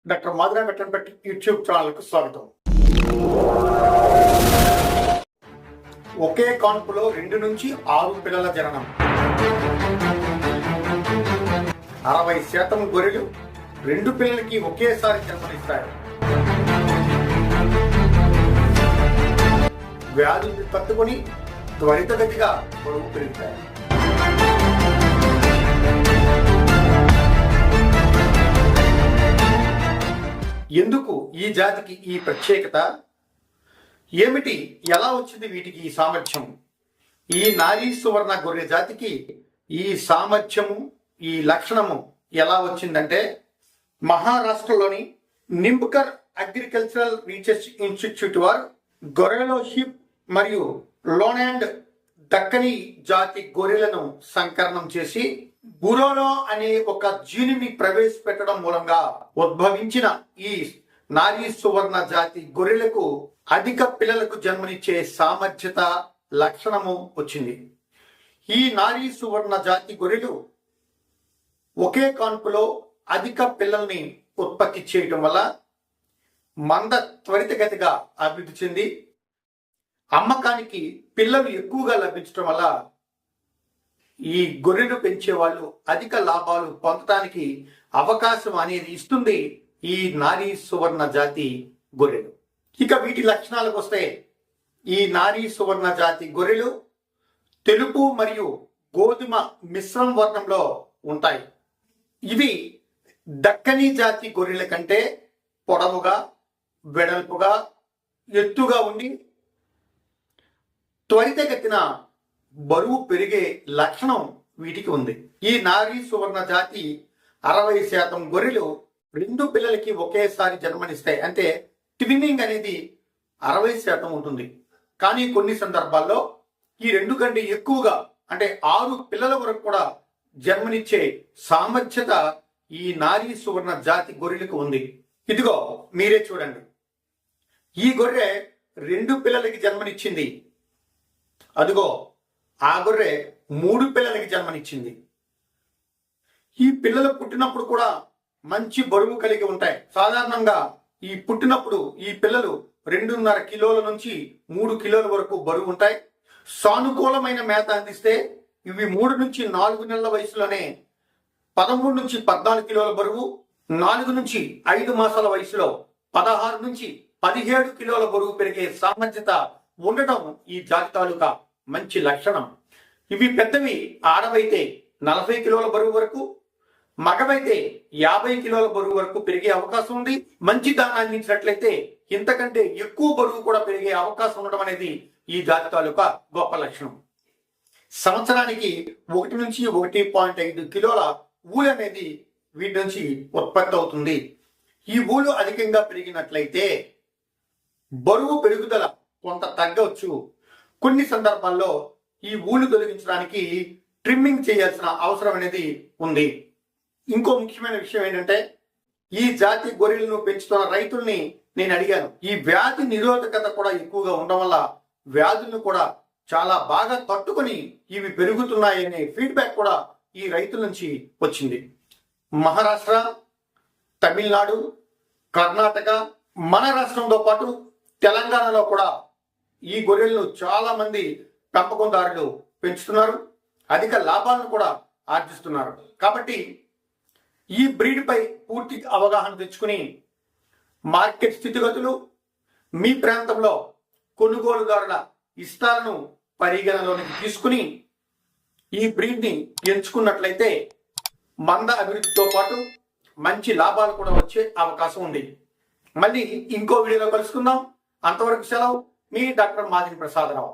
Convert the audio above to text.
Doctor Madhuri veterinary YouTube ఛానల్కు స్వాగతం. ఒకే కాన్పులో 2 నుంచి 6 పిల్లల జననం. 60% గొర్రెలు 2 పిల్లలకి ఒకేసారి జన్మనిస్తాయి. వ్యాధుల్ని తట్టుకొని త్వరితగతిగా బరువు పెరుగుతాయి. ఎందుకు ఈ జాతికి ఈ ప్రత్యేకత ఏమిటి? ఎలా వచ్చింది వీటికి ఈ సామర్థ్యం? ఈ నారీ సువర్ణ గొర్రె జాతికి ఈ సామర్థ్యము, ఈ లక్షణము ఎలా వచ్చిందంటే, మహారాష్ట్రలోని నింబ్కర్ అగ్రికల్చరల్ రీసెర్చ్ ఇన్స్టిట్యూట్ వారు గొర్రెలో షీప్ మరియు లోనాండ్ దక్కని జాతి గొర్రెలను సంకరణం చేసి బురోలో అనే ఒక జీనిని ప్రవేశపెట్టడం మూలంగా ఉద్భవించిన ఈ నారీ సువర్ణ జాతి గొర్రెలకు అధిక పిల్లలకు జన్మనిచ్చే సామర్థ్యత, లక్షణము వచ్చింది. ఈ నారీ సువర్ణ జాతి గొర్రెలు ఒకే కాన్పులో అధిక పిల్లల్ని ఉత్పత్తి చేయటం వల్ల మంద త్వరితగతిగా అభివృద్ధి చెంది అమ్మకానికి పిల్లలు ఎక్కువగా లభించడం వల్ల ఈ గొర్రెలు పెంచే వాళ్ళు అధిక లాభాలు పొందడానికి అవకాశం అనేది ఇస్తుంది ఈ నారీ సువర్ణ జాతి గొర్రెలు. ఇక వీటి లక్షణాలకు వస్తే, ఈ నారీ సువర్ణ జాతి గొర్రెలు తెలుపు మరియు గోధుమ మిశ్రమ వర్ణంలో ఉంటాయి. ఇవి దక్కనీ జాతి గొర్రెల కంటే పొడవుగా, వెడల్పుగా, ఎత్తుగా ఉండి త్వరితగతిన బరువు పెరిగే లక్షణం వీటికి ఉంది. ఈ నారీ సువర్ణ జాతి 60% గొర్రెలు 2 పిల్లలకి ఒకేసారి జన్మనిస్తాయి. అంటే ట్విన్నింగ్ అనేది 60% ఉంటుంది. కానీ కొన్ని సందర్భాల్లో ఈ 2 కంటే ఎక్కువగా, అంటే 6 పిల్లల వరకు కూడా జన్మనిచ్చే సామర్థ్యత ఈ నారీ సువర్ణ జాతి గొర్రెలకు ఉంది. ఇదిగో మీరే చూడండి, ఈ గొర్రె 2 పిల్లలకి జన్మనిచ్చింది. అదిగో ఆ గొర్రె 3 పిల్లలకి జన్మనిచ్చింది. ఈ పిల్లలు పుట్టినప్పుడు కూడా మంచి బరువు కలిగి ఉంటాయి. సాధారణంగా ఈ పుట్టినప్పుడు ఈ పిల్లలు 2.5 కిలోల నుంచి 3 కిలోల వరకు బరువు ఉంటాయి. సానుకూలమైన మేత అందిస్తే ఇవి 3 నుంచి 4 నెలల వయసులోనే 13 నుంచి 14 కిలోల బరువు, 4 నుంచి 5 మాసాల వయసులో 16 నుంచి 17 కిలోల బరువు పెరిగే సామర్థ్యత ఉండటం ఈ జాతి తాలూకా మంచి లక్షణం. ఇవి పెద్దవి ఆడవైతే 40 కిలోల బరువు వరకు, మగవైతే 50 కిలోల బరువు వరకు పెరిగే అవకాశం ఉంది. మంచి దానా అందించినట్లయితే ఇంతకంటే ఎక్కువ బరువు కూడా పెరిగే అవకాశం ఉండడం అనేది ఈ జాతి తాలూకా గొప్ప లక్షణం. సంవత్సరానికి 1 నుంచి 1.5 కిలోల ఊలు అనేది వీటి నుంచి ఉత్పత్తి అవుతుంది. ఈ ఊలు అధికంగా పెరిగినట్లయితే బరువు పెరుగుదల కొంత తగ్గవచ్చు. కొన్ని సందర్భాల్లో ఈ ఊలు తొలగించడానికి ట్రిమ్మింగ్ చేయాల్సిన అవసరం అనేది ఉంది. ఇంకో ముఖ్యమైన విషయం ఏంటంటే, ఈ జాతి గొర్రెలను పెంచుతున్న రైతుల్ని నేను అడిగాను. ఈ వ్యాధి నిరోధకత కూడా ఎక్కువగా ఉండడం వల్ల వ్యాధులను కూడా చాలా బాగా తట్టుకొని ఇవి పెరుగుతున్నాయనే ఫీడ్బ్యాక్ కూడా ఈ రైతుల నుంచి వచ్చింది. మహారాష్ట్ర, తమిళనాడు, కర్ణాటక, మన రాష్ట్రంతో పాటు తెలంగాణలో కూడా ఈ గొర్రెలను చాలా మంది పెంపకందారులు పెంచుతున్నారు. అధిక లాభాలను కూడా ఆర్జిస్తున్నారు. కాబట్టి ఈ బ్రీడ్ పై పూర్తి అవగాహన తెచ్చుకుని మార్కెట్ స్థితిగతులు, మీ ప్రాంతంలో కొనుగోలుదారుల ఇష్టాలను పరిగణలోనికి తీసుకుని ఈ బ్రీడ్ని ఎంచుకున్నట్లయితే మంద అభివృద్ధితో పాటు మంచి లాభాలు కూడా వచ్చే అవకాశం ఉంది. మళ్ళీ ఇంకో వీడియోలో కలుసుకుందాం. అంతవరకు సెలవు. మీ డాక్టర్ మాదిరి ప్రసాదరావు.